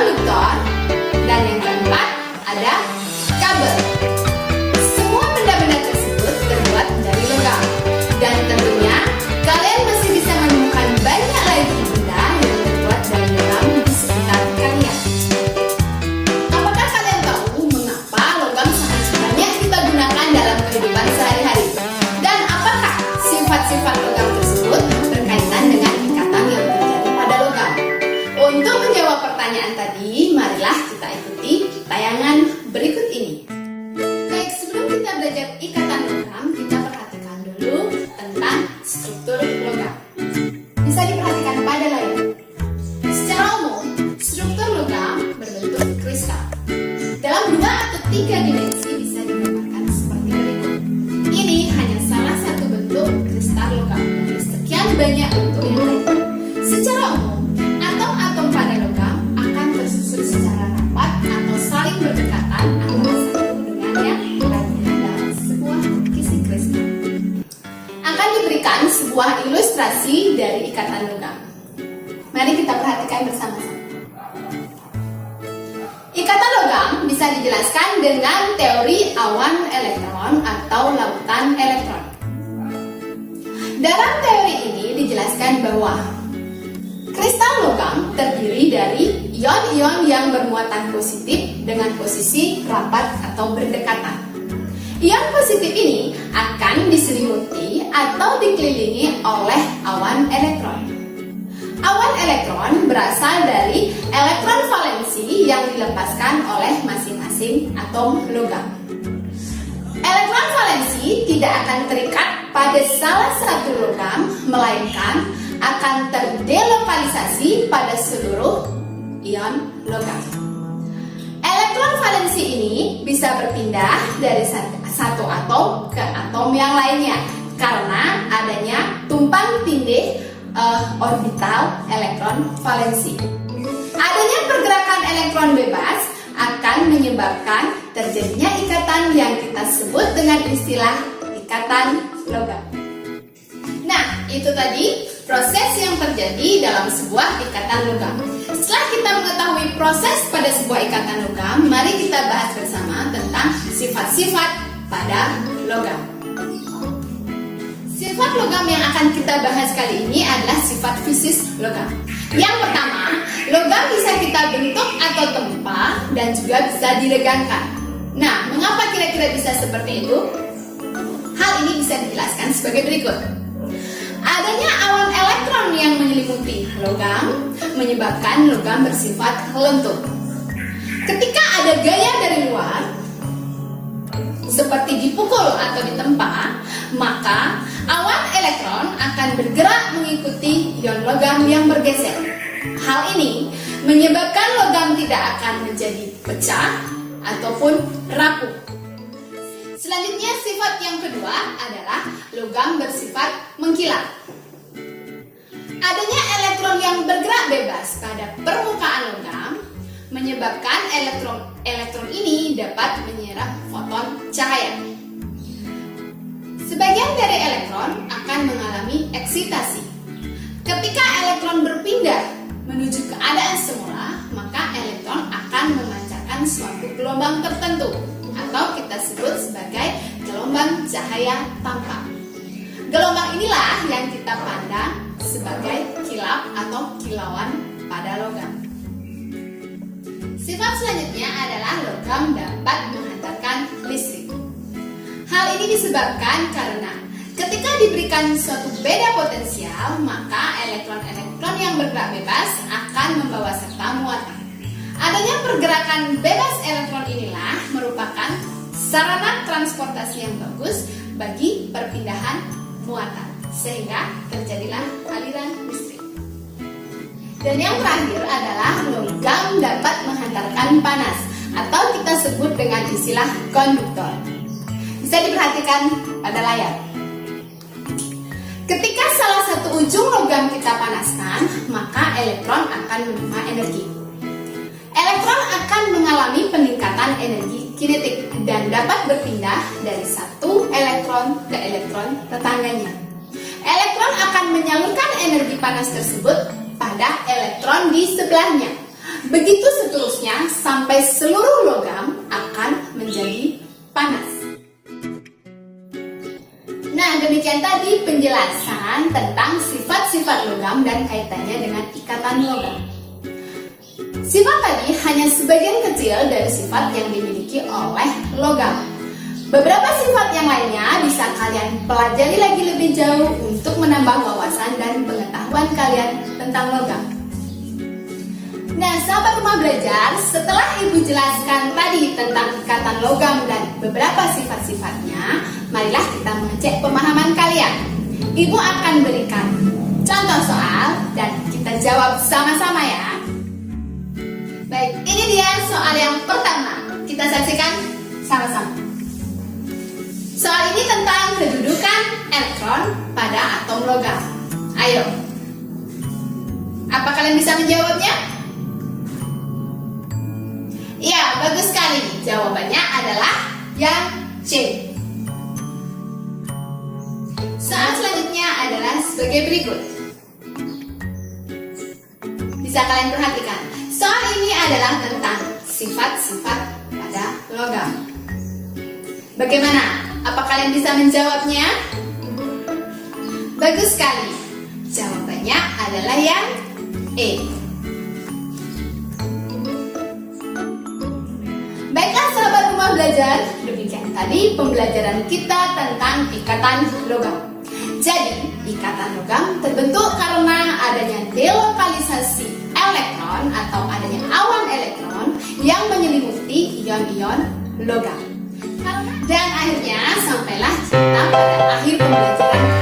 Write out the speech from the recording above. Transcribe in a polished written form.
konduktor, dan yang keempat ada kabel. Semua benda-benda tersebut terbuat dari logam, dan tentunya kalian masih bisa menemukan banyak lagi benda yang terbuat dari logam di sekitar kalian. Apakah kalian tahu mengapa logam sangat banyak kita gunakan dalam kehidupan sehari-hari? Dan apakah sifat-sifat logam tersebut berkaitan dengan ikatan yang terjadi pada logam? Untuk menjawab pertanyaan tadi, marilah kita ikuti tayangan berikut ini. Baik, sebelum kita belajar ikatan logam, kita perhatikan dulu tentang struktur logam. Bisa diperhatikan pada layar. Secara umum, struktur logam berbentuk kristal. Dalam 2 atau 3 dimensi bisa digambarkan seperti berikut. Ini hanya salah satu bentuk kristal logam dari sekian banyak bentuk yang lain. Secara umum, atom-atom pada logam akan tersusun secara rapat atau saling berdekatan antara satu dengan yang lainnya dalam sebuah kisi kristal. Akan diberikan sebuah ilustrasi dari ikatan logam. Mari kita perhatikan bersama-sama. Ikatan logam bisa dijelaskan dengan teori awan elektron atau lautan elektron. Dalam teori ini dijelaskan bahwa kristal logam terdiri dari ion-ion yang bermuatan positif dengan posisi rapat atau berdekatan. Ion positif ini akan diselimuti atau dikelilingi oleh awan elektron. Awan elektron berasal dari elektron valensi yang dilepaskan oleh masing-masing atom logam. Elektron valensi tidak akan terikat pada salah satu logam, melainkan akan terdelokalisasi pada seluruh ion logam. Elektron valensi ini bisa berpindah dari satu atom ke atom yang lainnya karena adanya tumpang tindih orbital elektron valensi. Adanya pergerakan elektron bebas akan menyebabkan terjadinya ikatan yang kita sebut dengan istilah ikatan logam. Nah, itu tadi proses yang terjadi dalam sebuah ikatan logam. Setelah kita mengetahui proses pada sebuah ikatan logam, mari kita bahas bersama tentang sifat-sifat pada logam. Sifat logam yang akan kita bahas kali ini adalah sifat fisis logam. Yang pertama, logam bisa kita bentuk atau tempa dan juga bisa diregangkan. Nah, mengapa kira-kira bisa seperti itu? Hal ini bisa dijelaskan sebagai berikut. Adanya awan elektron yang menyelimuti logam menyebabkan logam bersifat lentur. Ketika ada gaya dari luar, seperti dipukul atau ditempa, maka awan elektron akan bergerak mengikuti ion logam yang bergeser. Hal ini menyebabkan logam tidak akan menjadi pecah ataupun rapuh. Selanjutnya, sifat yang kedua adalah logam bersifat mengkilat. Adanya elektron yang bergerak bebas pada permukaan logam menyebabkan elektron ini dapat menyerap foton cahaya. Sebagian dari elektron akan mengalami eksitasi. Ketika elektron berpindah menuju keadaan semula, maka elektron akan memancarkan suatu gelombang tertentu atau kita sebut sebagai gelombang cahaya tampak. Gelombang inilah yang kita pandang sebagai kilap atau kilauan pada logam. Sifat selanjutnya adalah logam dapat menghantarkan listrik. Hal ini disebabkan karena ketika diberikan suatu beda potensial, maka elektron-elektron yang bergerak bebas akan membawa serta muatan. Adanya pergerakan bebas elektron inilah merupakan sarana transportasi yang bagus bagi perpindahan muatan, sehingga terjadilah aliran listrik. Dan yang terakhir adalah logam dapat menghantarkan panas atau kita sebut dengan istilah konduktor. Bisa diperhatikan pada layar. Ketika salah satu ujung logam kita panaskan, maka elektron akan menerima energi. Elektron akan mengalami peningkatan energi kinetik dan dapat berpindah dari satu elektron ke elektron tetangganya. Elektron akan menyalurkan energi panas tersebut pada elektron di sebelahnya. begitu seterusnya sampai seluruh logam akan menjadi panas. Nah, demikian tadi penjelasan tentang sifat-sifat logam dan kaitannya dengan ikatan logam. Sifat tadi hanya sebagian kecil dari sifat yang dimiliki oleh logam. Beberapa sifat yang lainnya bisa kalian pelajari lagi lebih jauh untuk menambah wawasan dan pengetahuan kalian tentang logam. Nah, sahabat rumah belajar, setelah Ibu jelaskan tadi tentang ikatan logam dan beberapa sifat-sifatnya, marilah kita mengecek pemahaman kalian. Ibu akan berikan contoh soal dan kita jawab sama-sama ya. Baik, ini dia soal yang pertama. Kita saksikan sama-sama. Soal ini tentang kedudukan elektron pada atom logam. Ayo, apa kalian bisa menjawabnya? Iya, bagus sekali. Jawabannya adalah yang C. Soal selanjutnya adalah sebagai berikut. Bisa kalian perhatikan. Soal ini adalah tentang sifat-sifat pada logam. Bagaimana? Apa kalian bisa menjawabnya? Bagus sekali. Jawabannya adalah yang E. Baiklah sahabat rumah belajar, demikian tadi pembelajaran kita tentang ikatan logam. Jadi, ikatan logam terbentuk karena adanya delokalisasi elektron atau adanya awan elektron yang menyelimuti ion-ion logam. Dan akhirnya sampailah kita pada akhir pembelajaran